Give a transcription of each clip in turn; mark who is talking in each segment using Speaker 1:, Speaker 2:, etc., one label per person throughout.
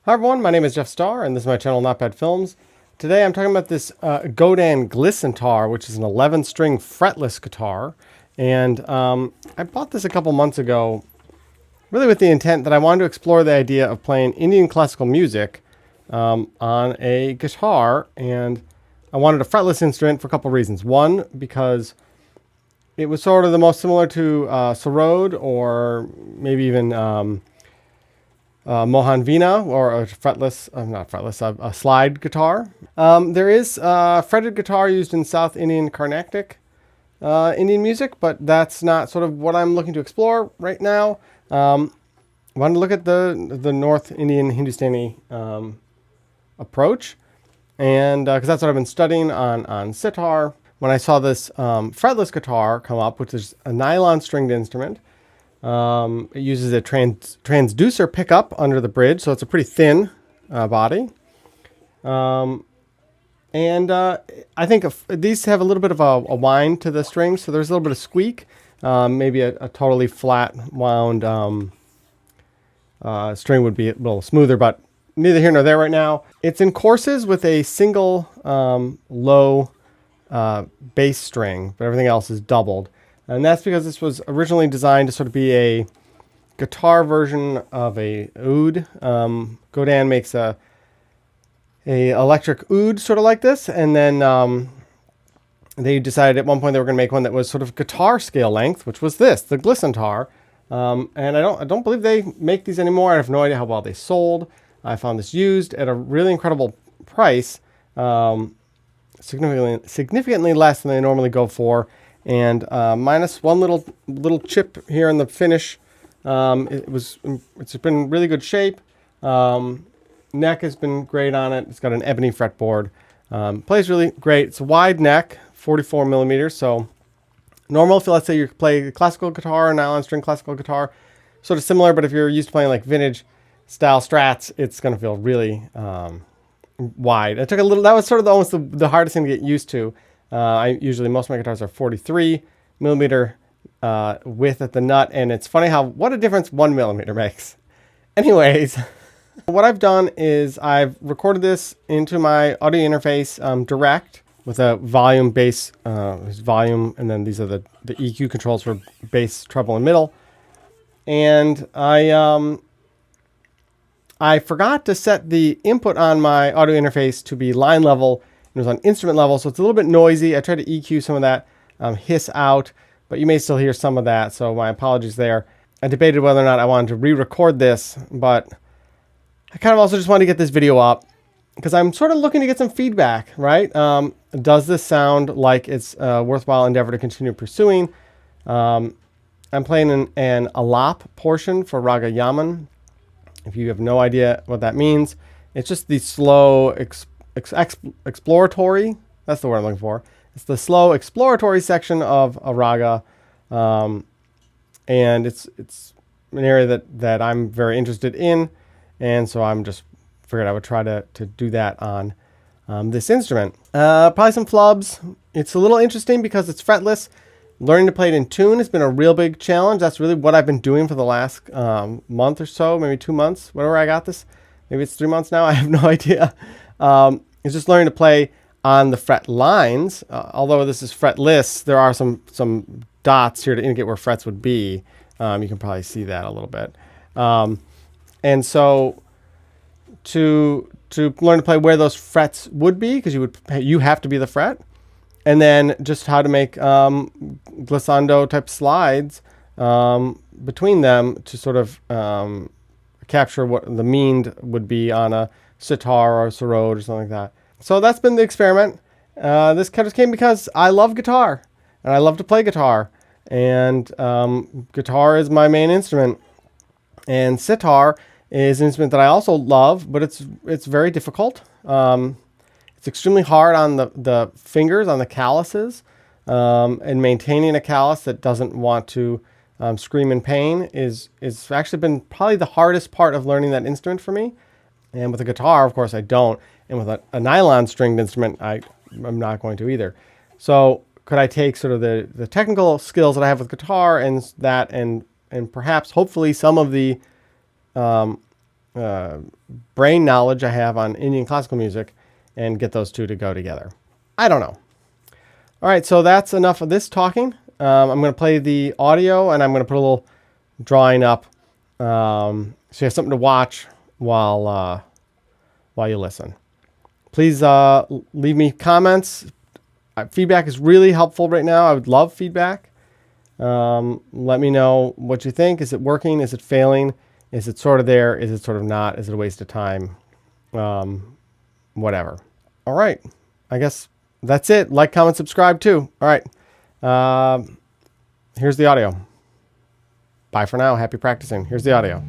Speaker 1: Hi everyone, my name is Jeff Starr and this is my channel Not Bad Films. Today I'm talking about this Godin Glissentar, which is an 11 string fretless guitar. And I bought this a couple months ago, really with the intent that I wanted to explore the idea of playing Indian classical music on a guitar. And I wanted a fretless instrument for a couple reasons. One, because it was sort of the most similar to sarod or maybe even Mohan Veena, or a fretless, not fretless, a slide guitar. There is fretted guitar used in South Indian Carnatic Indian music, but that's not sort of what I'm looking to explore right now. I wanted to look at the North Indian Hindustani approach, and because that's what I've been studying on sitar. When I saw this fretless guitar come up, which is a nylon stringed instrument, it uses a transducer pickup under the bridge, so it's a pretty thin body. I think these have a little bit of a whine to the strings, so there's a little bit of squeak. Maybe a totally flat wound string would be a little smoother, but neither here nor there right now. It's in courses with a single low bass string, but everything else is doubled. And that's because this was originally designed to sort of be a guitar version of a oud. Godin makes a electric oud sort of like this, and then they decided at one point they were going to make one that was sort of guitar scale length, which was this, the Glissentar. And I don't believe they make these anymore. I have no idea how well they sold. I found this used at a really incredible price, significantly less than they normally go for. And minus one little chip here in the finish. It's been really good shape. Neck has been great on it. It's got an ebony fretboard. Plays really great. It's a wide neck, 44 millimeters. So normal, if let's say you play classical guitar or nylon string classical guitar, sort of similar. But if you're used to playing like vintage style strats, it's going to feel really wide. It took a little. That was sort of almost the hardest thing to get used to. Most of my guitars are 43 millimeter width at the nut, and it's funny what a difference 1 millimeter makes. Anyways, what I've done is I've recorded this into my audio interface direct with a volume, bass, volume, and then these are the EQ controls for bass, treble, and middle. And I forgot to set the input on my audio interface to be line level. It was on instrument level, so it's a little bit noisy. I tried to EQ some of that hiss out, but you may still hear some of that, so my apologies there. I debated whether or not I wanted to re-record this, but I kind of also just wanted to get this video up because I'm sort of looking to get some feedback, right? Does this sound like it's a worthwhile endeavor to continue pursuing? I'm playing an alap portion for Raga Yaman. If you have no idea what that means, it's just the slow exploratory, that's the word I'm looking for. It's the slow exploratory section of a raga, and it's an area that I'm very interested in, and so I'm just figured I would try to do that on this instrument. Probably some flubs. It's a little interesting because it's fretless. Learning to play it in tune has been a real big challenge. That's really what I've been doing for the last month or so, maybe 2 months, whatever I got this. Maybe it's 3 months now. I have no idea. It's just learning to play on the fret lines. Although this is fretless, there are some dots here to indicate where frets would be. You can probably see that a little bit. And so to learn to play where those frets would be, because you have to be the fret, and then just how to make glissando type slides between them to sort of capture what the mean would be on a sitar or a sarod or something like that. So that's been the experiment. This kind of came because I love guitar and I love to play guitar, and guitar is my main instrument, and sitar is an instrument that I also love, but it's very difficult. It's extremely hard on the fingers, on the calluses, and maintaining a callus that doesn't want to scream in pain is actually been probably the hardest part of learning that instrument for me. And with a guitar, of course, I don't. And with a nylon stringed instrument, I'm not going to either. So could I take sort of the technical skills that I have with guitar and perhaps, hopefully, some of the brain knowledge I have on Indian classical music and get those two to go together. I don't know. All right, so that's enough of this talking. I'm going to play the audio, and I'm going to put a little drawing up so you have something to watch while you listen. Please leave me comments. Feedback is really helpful right now. I would love feedback. Let me know what you think. Is it working? Is it failing? Is it sort of there? Is it sort of not? Is it a waste of time? Whatever. All right. I guess that's it. Like, comment, subscribe too. All right. Here's the audio. Bye for now. Happy practicing. Here's the audio.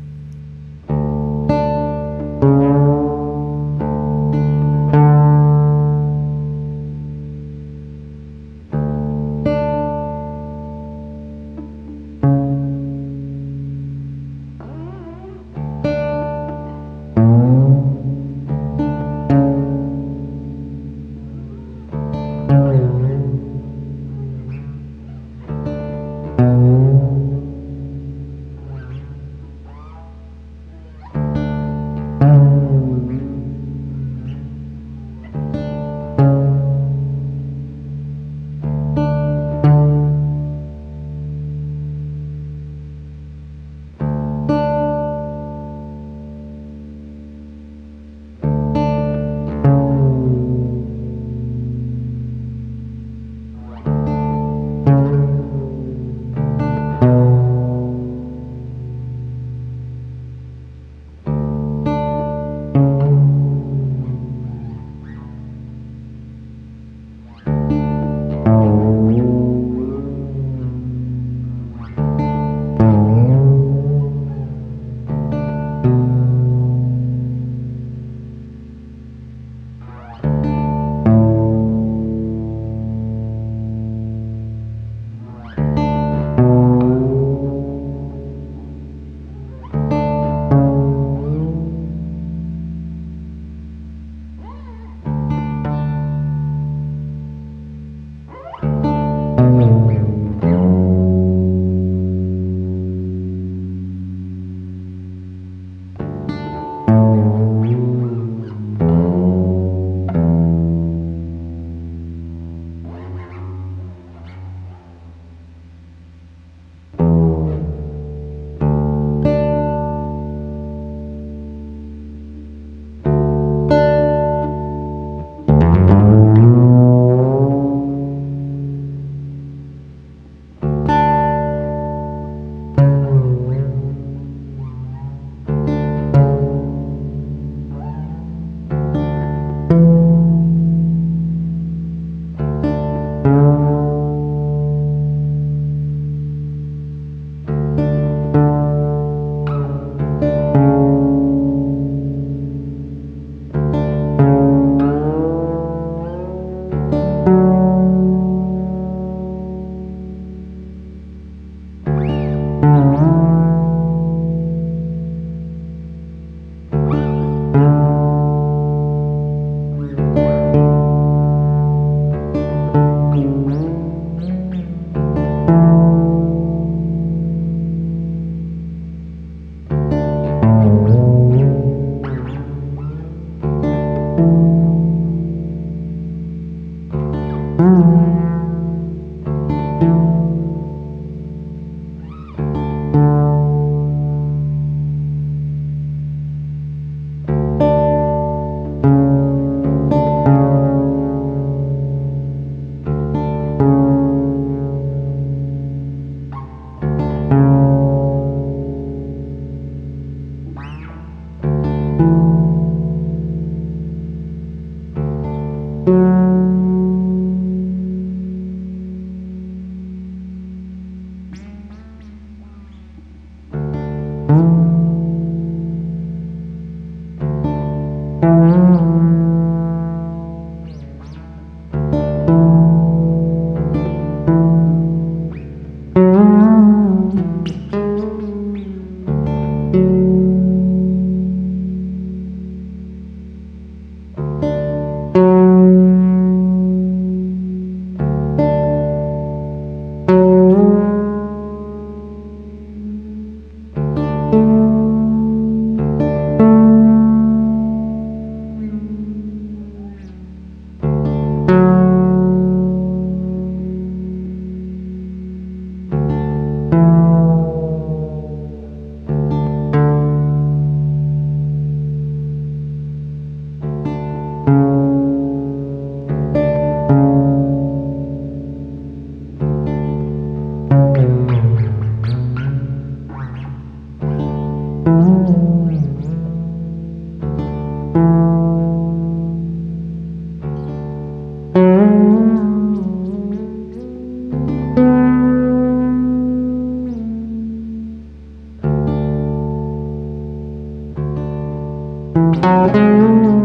Speaker 1: you.